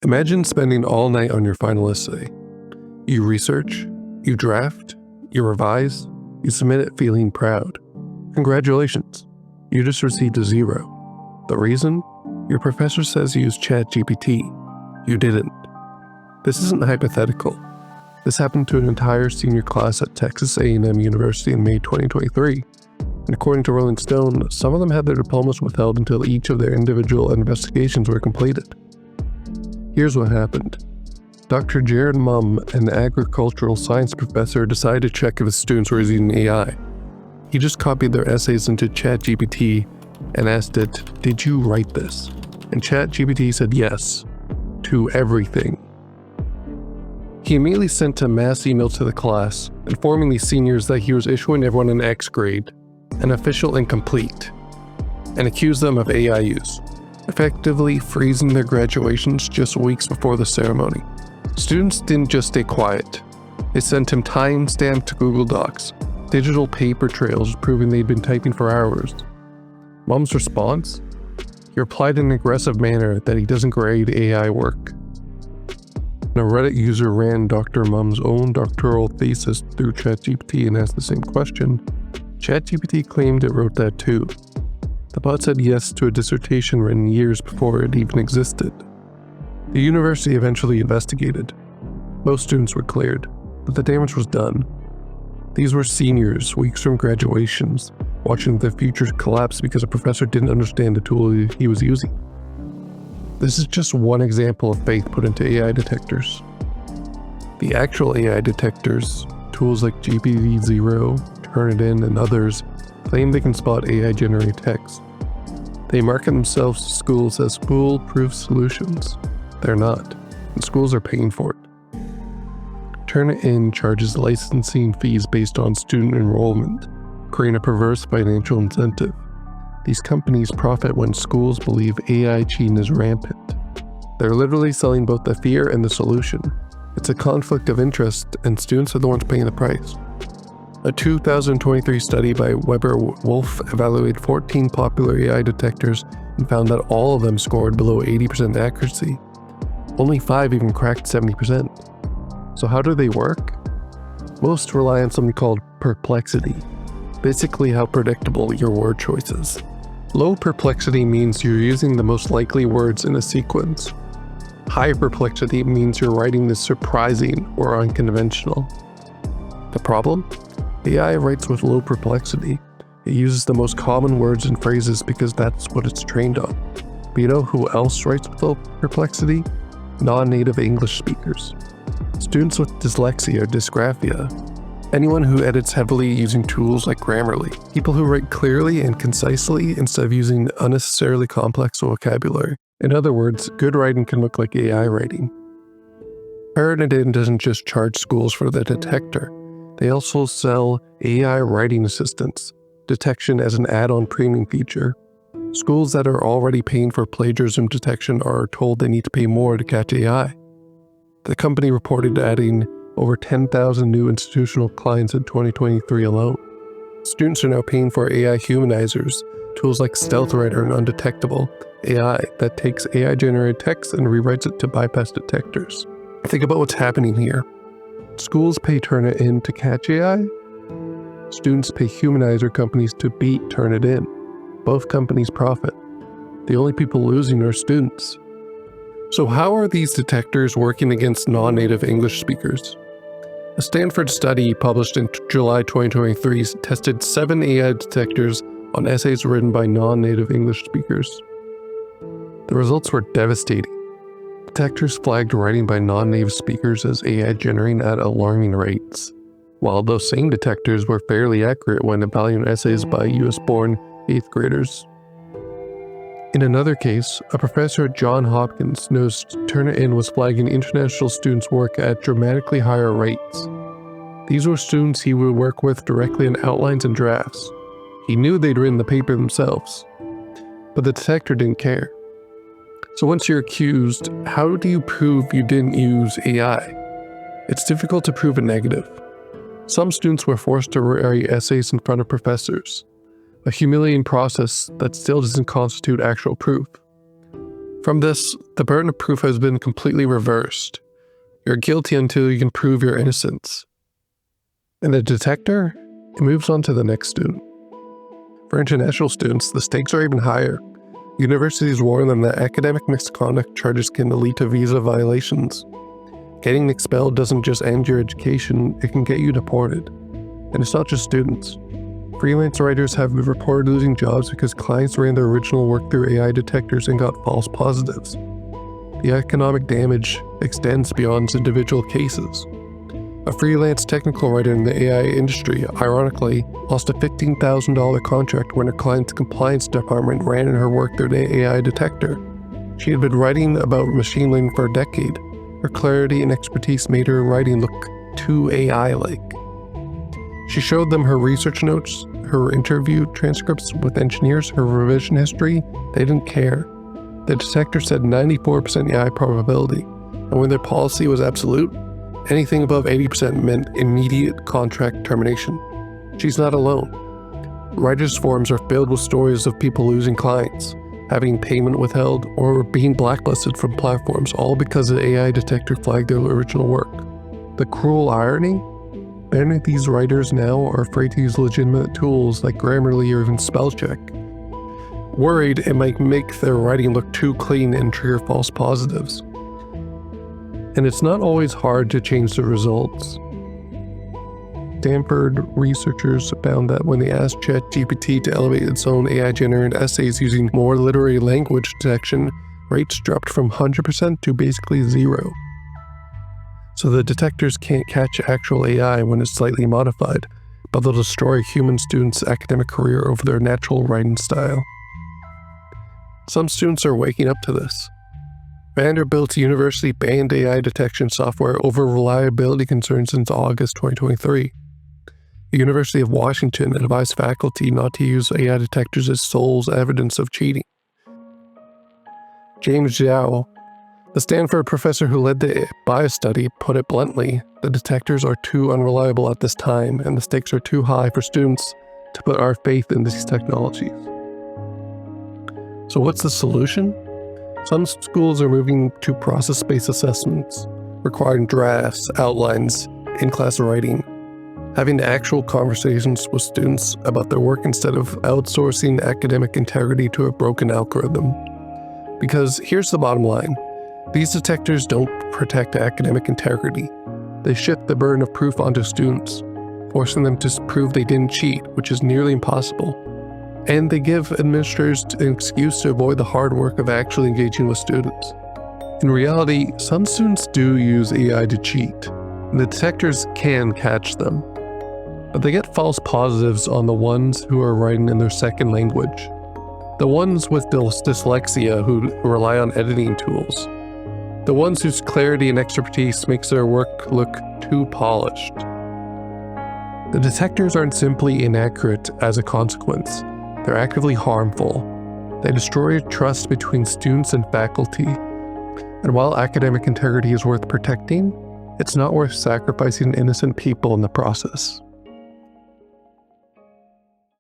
Imagine spending all night on your final essay. You research, you draft, you revise, you submit it feeling proud. Congratulations, you just received a 0. The reason? Your professor says use ChatGPT. You didn't. This isn't hypothetical. This happened to an entire senior class at Texas A&M University in May 2023. And according to Rolling Stone, some of them had their diplomas withheld until each of their individual investigations were completed. Here's what happened. Dr. Jared Mumm, an agricultural science professor, decided to check if his students were using AI. He just copied their essays into ChatGPT and asked it, "Did you write this?" And ChatGPT said yes, to everything. He immediately sent a mass email to the class, informing the seniors that he was issuing everyone an X grade, an official incomplete, and accused them of AI use, effectively freezing their graduations just weeks before the ceremony. Students didn't just stay quiet. They sent him time-stamped Google Docs, digital paper trails proving they'd been typing for hours. Mumm's response? He replied in an aggressive manner that he doesn't grade AI work. And a Reddit user ran Dr. Mumm's own doctoral thesis through ChatGPT and asked the same question. ChatGPT claimed it wrote that too. The bot said yes to a dissertation written years before it even existed. The university eventually investigated. Most students were cleared, but the damage was done. These were seniors, weeks from graduations, watching their futures collapse because a professor didn't understand the tool he was using. This is just one example of faith put into AI detectors. The actual AI detectors, tools like GPTZero, Turnitin, and others, claim they can spot AI-generated text. They market themselves to schools as foolproof solutions. They're not, and schools are paying for it. Turnitin charges licensing fees based on student enrollment, creating a perverse financial incentive. These companies profit when schools believe AI cheating is rampant. They're literally selling both the fear and the solution. It's a conflict of interest, and students are the ones paying the price. A 2023 study by Weber Wolf evaluated 14 popular AI detectors and found that all of them scored below 80% accuracy. Only 5 even cracked 70%. So how do they work? Most rely on something called Perplexity, basically how predictable your word choice is. Low perplexity means you're using the most likely words in a sequence. High perplexity means you're writing this surprising or unconventional. The problem? AI writes with low perplexity. It uses the most common words and phrases because that's what it's trained on. But you know who else writes with low perplexity? Non-native English speakers. Students with dyslexia or dysgraphia. Anyone who edits heavily using tools like Grammarly. People who write clearly and concisely instead of using unnecessarily complex vocabulary. In other words, good writing can look like AI writing. Turnitin doesn't just charge schools for the detector. They also sell AI writing assistants, detection as an add-on premium feature. Schools that are already paying for plagiarism detection are told they need to pay more to catch AI. The company reported adding over 10,000 new institutional clients in 2023 alone. Students are now paying for AI humanizers, tools like StealthWriter and Undetectable AI that takes AI-generated text and rewrites it to bypass detectors. Think about what's happening here. Schools pay Turnitin to catch AI. Students pay humanizer companies to beat Turnitin. Both companies profit. The only people losing are students. So how are these detectors working against non-native English speakers? A Stanford study published in July 2023 tested 7 AI detectors on essays written by non-native English speakers. The results were devastating. Detectors flagged writing by non-native speakers as AI generating at alarming rates, while those same detectors were fairly accurate when evaluating essays by US-born 8th graders. In another case, a professor at Johns Hopkins noticed Turnitin was flagging international students' work at dramatically higher rates. These were students he would work with directly on outlines and drafts. He knew they'd written the paper themselves, but the detector didn't care. So once you're accused, how do you prove you didn't use AI? It's difficult to prove a negative. Some students were forced to write essays in front of professors, a humiliating process that still doesn't constitute actual proof. From this, the burden of proof has been completely reversed. You're guilty until you can prove your innocence. In the detector, it moves on to the next student. For international students, the stakes are even higher. Universities warn them that academic misconduct charges can lead to visa violations. Getting expelled doesn't just end your education, it can get you deported. And it's not just students. Freelance writers have reported losing jobs because clients ran their original work through AI detectors and got false positives. The economic damage extends beyond individual cases. A freelance technical writer in the AI industry, ironically, lost a $15,000 contract when her client's compliance department ran her work through the AI detector. She had been writing about machine learning for a decade. Her clarity and expertise made her writing look too AI-like. She showed them her research notes, her interview transcripts with engineers, her revision history. They didn't care. The detector said 94% AI probability, and when their policy was absolute, anything above 80% meant immediate contract termination. She's not alone. Writers' forums are filled with stories of people losing clients, having payment withheld, or being blacklisted from platforms, all because the AI detector flagged their original work. The cruel irony? Many of these writers now are afraid to use legitimate tools like Grammarly or even spellcheck, worried it might make their writing look too clean and trigger false positives. And it's not always hard to change the results. Stanford researchers found that when they asked ChatGPT to elevate its own AI-generated essays using more literary language detection, rates dropped from 100% to basically zero. So the detectors can't catch actual AI when it's slightly modified, but they'll destroy human students' academic career over their natural writing style. Some students are waking up to this. Vanderbilt University banned AI detection software over reliability concerns since August 2023. The University of Washington advised faculty not to use AI detectors as sole evidence of cheating. James Zhao, the Stanford professor who led the bias study, put it bluntly: the detectors are too unreliable at this time, and the stakes are too high for students to put our faith in these technologies. So what's the solution? Some schools are moving to process-based assessments, requiring drafts, outlines, in-class writing, having actual conversations with students about their work instead of outsourcing academic integrity to a broken algorithm. Because here's the bottom line: these detectors don't protect academic integrity. They shift the burden of proof onto students, forcing them to prove they didn't cheat, which is nearly impossible. And they give administrators an excuse to avoid the hard work of actually engaging with students. In reality, some students do use AI to cheat, and the detectors can catch them. But they get false positives on the ones who are writing in their second language, the ones with dyslexia who rely on editing tools, the ones whose clarity and expertise makes their work look too polished. The detectors aren't simply inaccurate as a consequence. They're actively harmful. They destroy trust between students and faculty. And while academic integrity is worth protecting, it's not worth sacrificing innocent people in the process.